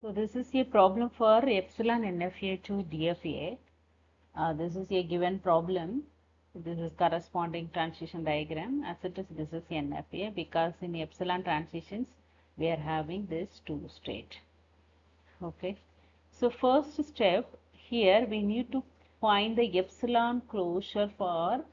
So this is a problem for Epsilon NFA to DFA. This is a given problem. This is corresponding transition diagram. As it is, this is NFA because in Epsilon transitions we are having this two state. Okay. So first step here we need to find the Epsilon closure for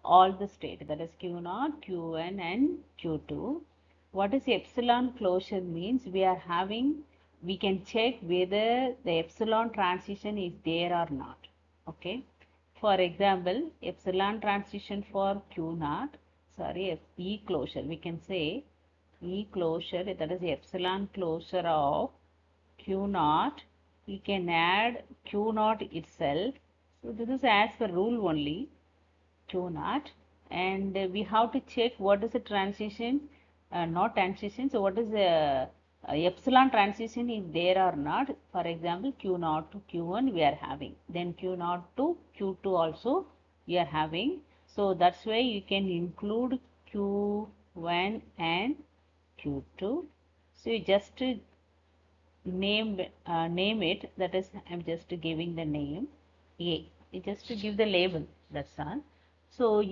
all the state, that is Q0, Qn and Q2. What is Epsilon closure means? We can check whether the Epsilon transition is there or not. Okay. For example, Epsilon transition for Q0, E closure, we can say E closure, that is Epsilon closure of Q0. We can add Q0 itself. So this is as per rule only. Q0, and we have to check what is the transition, not transition. So what is the epsilon transition is there or not. For example, Q0 to Q1 we are having, then Q0 to Q2 also we are having. So that's why you can include Q1 and Q2. So you just name it. That is, I'm just giving the name A. You just to give the label. That's all. So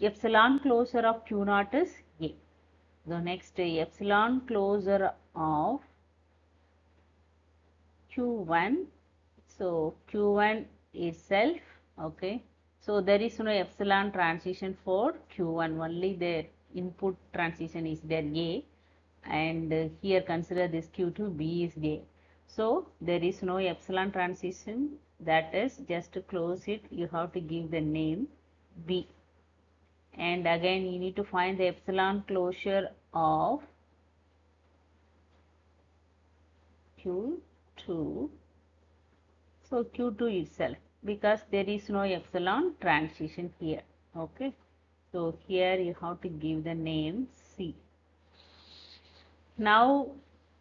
epsilon closure of Q0 is A. The next epsilon closure of Q1. So Q1 itself. Okay. So there is no epsilon transition for Q1. Only the input transition is there A. And here consider this Q2, B is there. So there is no epsilon transition, that is just to close it you have to give the name B. And again you need to find the epsilon closure of Q2. So Q2 itself, because there is no epsilon transition here. Okay. So here you have to give the name C. Now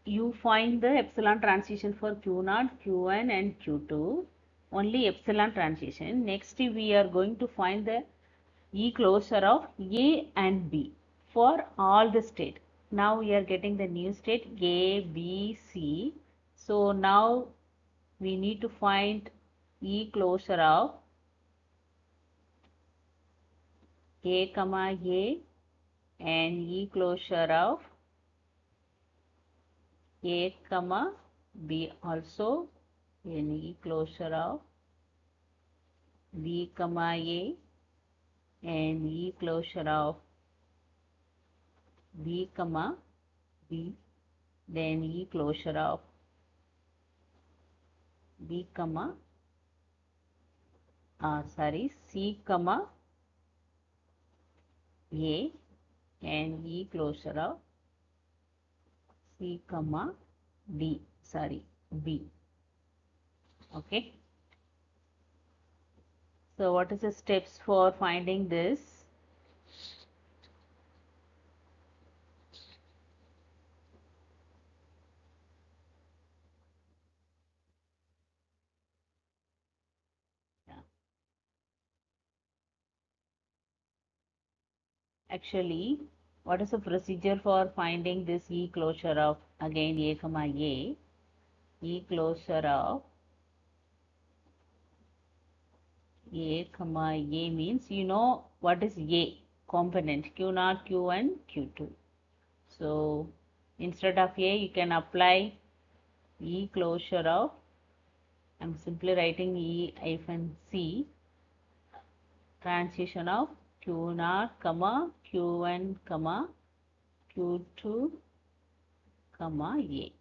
you find the epsilon transition for Q0, Q1 and Q2. Only epsilon transition. Next we are going to find the E closure of A and B for all the state. Now we are getting the new state A, B, C. So now we need to find E closure of A, comma A and E closure of A, comma B also, and E closure of B, comma A and E closure of B, comma B, then E closure of B, comma C, comma A and E closure of C, comma B. Okay. So what is the steps for finding this? Actually, what is the procedure for finding this E closure of again A, comma A? E closure of A, comma A means you know what is A component Q0, Q1, Q2. So instead of A you can apply E closure of, I'm simply writing E hyphen C, transition of Q0, comma Q1, comma Q2, comma A.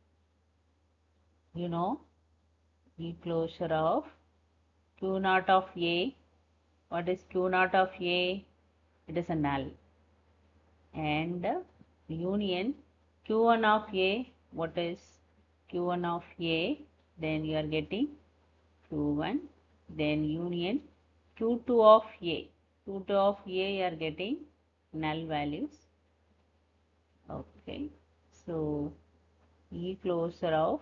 You know E closure of Q0 of A. What is Q0 of A? It is a null. And union Q1 of A. What is Q1 of A? Then you are getting Q1. Then union Q2 of A. Q2 of A you are getting null values. Okay. So E closure of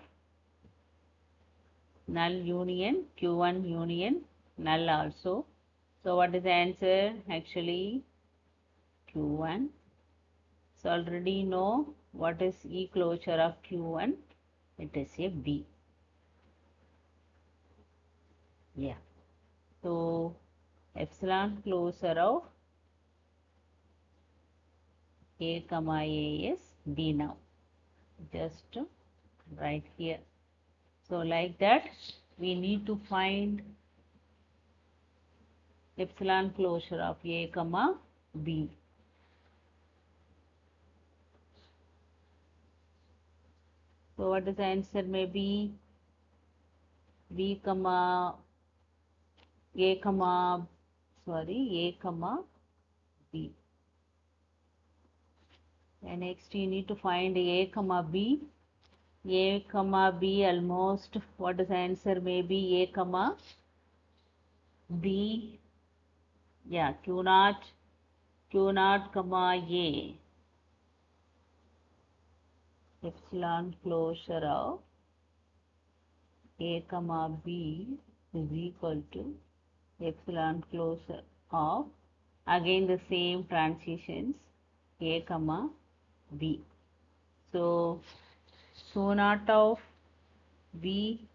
null union Q1 union null also. So what is the answer? Actually Q1. So already know what is E closure of Q1. it is a B. Yeah. So epsilon closure of A comma A is B now. Just right here. So like that, we need to find epsilon closure of A comma B. So what is the answer? Maybe B comma A comma B. And next you need to find A comma B. A comma B almost, what is the answer? Maybe A comma B. Yeah, Q naught comma A. Epsilon closure of A comma B is equal to epsilon closure of, again the same transitions, A comma B. So Q naught of B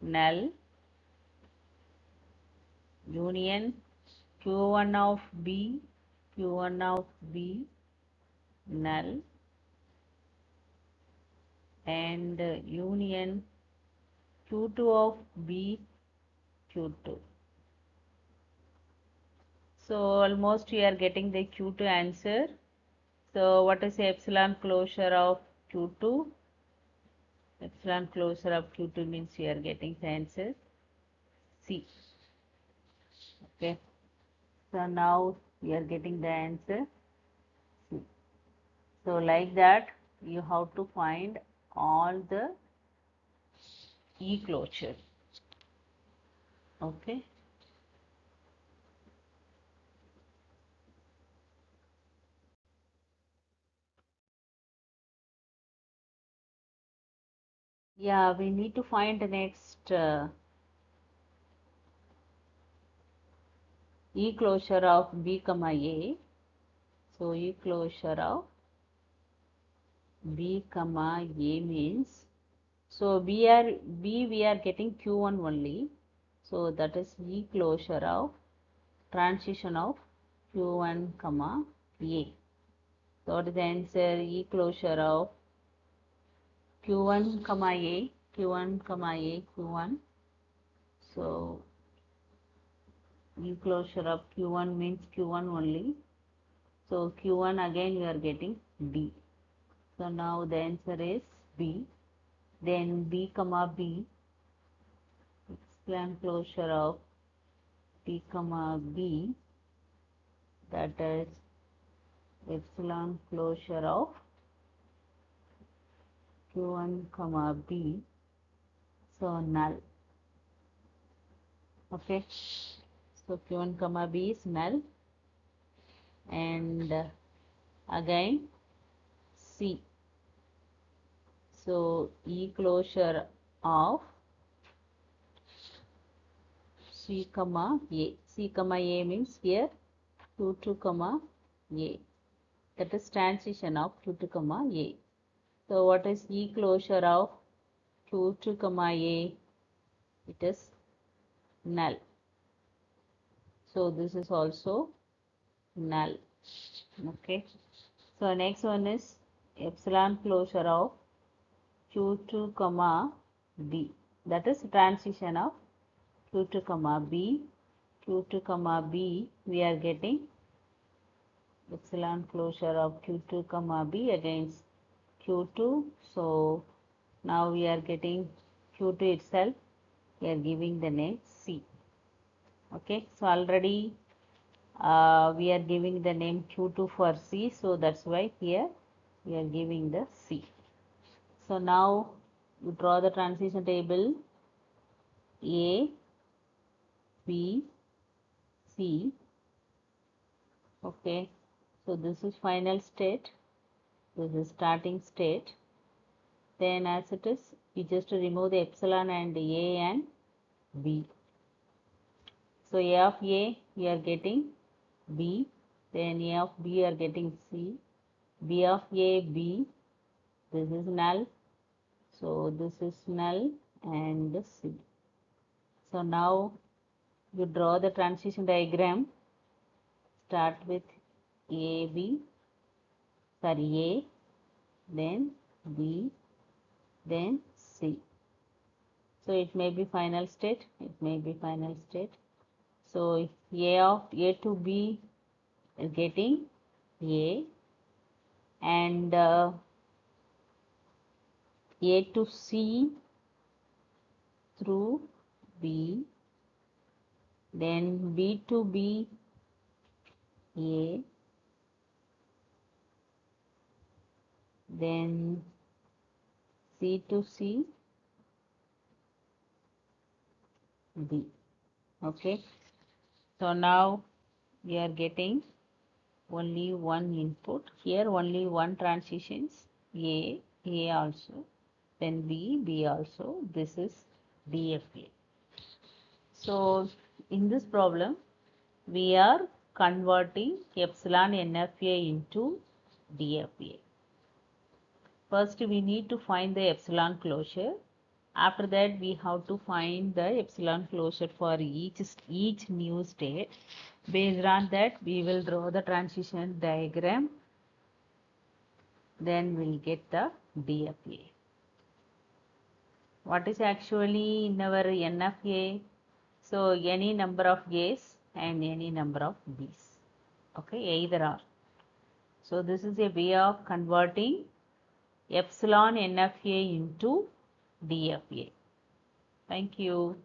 null union Q1 of B null and union Q2 of B Q2. So almost we are getting the Q2 answer. So what is the epsilon closure of Q2? Epsilon closure of Q2 means we are getting the answer C. Okay. So now we are getting the answer C. So like that, you have to find all the E closure. Okay. Yeah, we need to find the next E closure of B comma A. So E closure of B comma A means, so B we are getting Q1 only. So that is E closure of transition of Q1 comma A. So what is the answer? E closure of Q1 comma A, Q1 comma A, Q1. So E closure of Q1 means Q1 only. So Q1 again we are getting B. So now the answer is B. Then B comma B, epsilon closure of B comma B, that is epsilon closure of Q1 comma B, so null. Okay, so Q1 comma B is null, and again C. So E closure of C comma A. C comma A means here Q2 comma A. That is transition of Q2 comma A. So what is E closure of Q2 comma A? It is null. So this is also null. Okay. So next one is epsilon closure of Q2 comma B. That is transition of Q2 comma B. Q2 comma B, we are getting epsilon closure of Q2 comma B against Q2. So now we are getting Q2 itself. We are giving the name C. Okay. So already we are giving the name Q2 for C. So that's why here we are giving the C. So now you draw the transition table A, B, C. Okay. So this is final state. This is starting state. Then as it is, you just remove the epsilon and A and B. So A of A, we are getting B. Then A of B are getting C. B of A, B. This is null. So this is null and C. So now you draw the transition diagram. Start with A, then B, then C. So it may be final state. So if A to B is getting A, and A to C through B, then B to B A, then C to C B. Okay, so now we are getting only one input here, only one transitions, A also, then B also. This is DFA. So in this problem we are converting epsilon NFA into DFA. First we need to find the epsilon closure. After that we have to find the epsilon closure for each new state. Based on that we will draw the transition diagram, then we'll get the DFA. What is actually in our NFA? So any number of A's and any number of B's. Okay, either or. So this is a way of converting epsilon NFA into DFA. Thank you.